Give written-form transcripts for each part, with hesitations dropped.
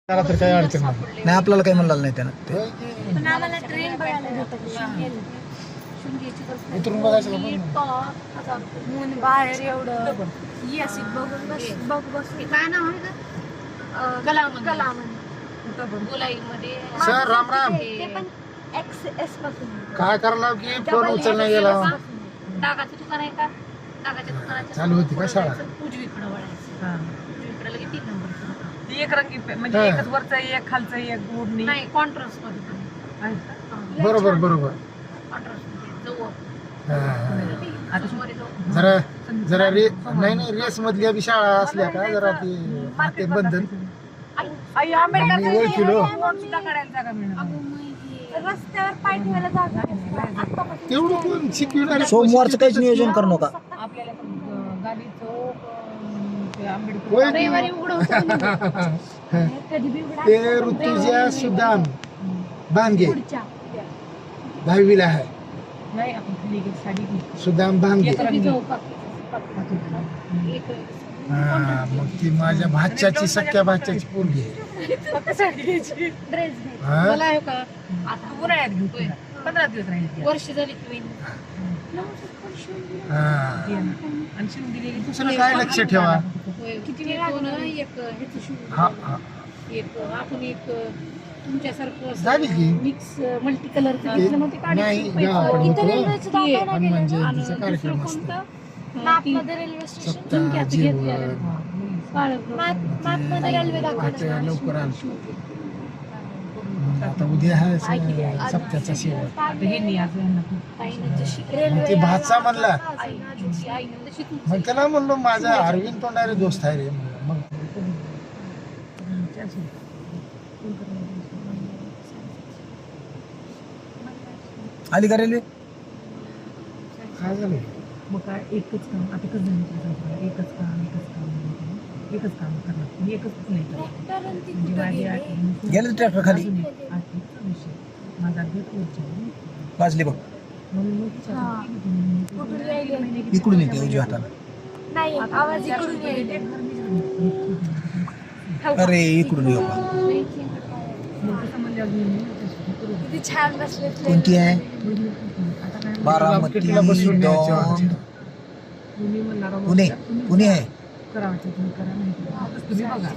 त्याला तर काही अडचण नाही. नाही आपल्याला काही म्हणलं नाही त्यानं ते. पण आम्हाला ट्रेन बघायला भेटत उतरून बघायचं का पण? मून बाहेर एवढं येस बघून बघ बस काय नाव आहे का कलामन गोलाईमध्ये सर राम राम. ते पण एक्स पासून काय करायला की फोन उचलला गेला डागाचं दुकान आहे का डागाच्या दुकानाच्या चालू होती का शाळा? उजवीकडे वळायचं उजवीकडे लगे 3 नंबर एक रंगी म्हणजे एकच वरचं एक खालचं एक ओढणी नाही कॉन्ट्रास्ट मध्ये बरोबर बरोबर. कॉन्ट्रास्ट मध्ये जाऊ हा. आता समोर जाऊ जरा जरा नाही रेस मधल्या बी शाळा असल्या का जरा ते ते बंधन आई आंबेडकर मी ओळखीलो. सुद्धा काढायला जागा मिळणार रस्त्यावर पाय ठेवायला जागा तेवढं कोण शिकविणार? सोमवारचं काहीच नियोजन करू नका. आपल्याला गाडी चौक ते आंबेडकर होय. रविवारी उघडं कधी बी उघडा ते ऋतुजा सुदाम भांगे पुढच्या 10वीला आहे. नाही आपण खाली एक साडी घेऊ सुदाम भांगे. एक रंगी हा मग ती माझ्या भाच्याची सख्या भाच्याची पोरगी आहे. फक्त साडी घ्यायची ड्रेस हा? मला आहे का आता उन्हाळ्यात घेऊ 15 दिवस राहील वर्ष झाली की हा. आणि शिंदे गेली दुसरं काय लक्ष ठेवा. किती वेळ लागला एक ह्याचं शूट हा हा एक आपण एक तुमच्यासारखं झाली की? मिक्स मल्टी कलरचं ते- घेतलं मग ते नाही, गावाकडे होतो. काढायचं हनुमान जयंतीचा कार्यक्रम असतो. मापमध्ये रेल्वे स्टेशन सप्ताह जेवण मापमध्ये रेल्वे आता लवकर आलो. आता उद्या आहे सप्त्याचा शेवट. आता हे नाही आज यांना मग ते भाचा म्हणला मग त्याला म्हणलो माझा अरविंद तोंडारे दोस्त आहे रे म्हणलं. मग आली का रेल्वे? काय झालं? मग काय एकच काम आता कसं झालं एकच काम करणार मी एकच नाही करणार म्हणजे माझी आठवण गेलं ट्रॅक्टर खाली आठवणीचा विषय माझा गट वरच्या वाजली बघ. म्हणून मग तिच्या इकडून येते उजव्या हाताला. नाही आवाज इकडून येईल अरे इकडून येऊ का? मग कसं म्हणल्यावर मी किती छान बसले कोणती आहे? आता काय बारामती मार्केटला बसून न्यायचं दोन. वाटतं. तुम्ही म्हणणार पुणे पुणे आहे. करा वाटतं तुम्ही करा नाही करा. तुम्ही बघा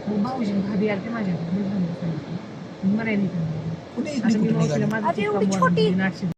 मग भाऊजी भाभी आलते माझ्याकडे मी सांगितलं मला नाही करणार पुणे आता इकडे मी कुठे मावशीला निघाली? माझं अरे, एवढी चिक्का छोटी. मोडून 800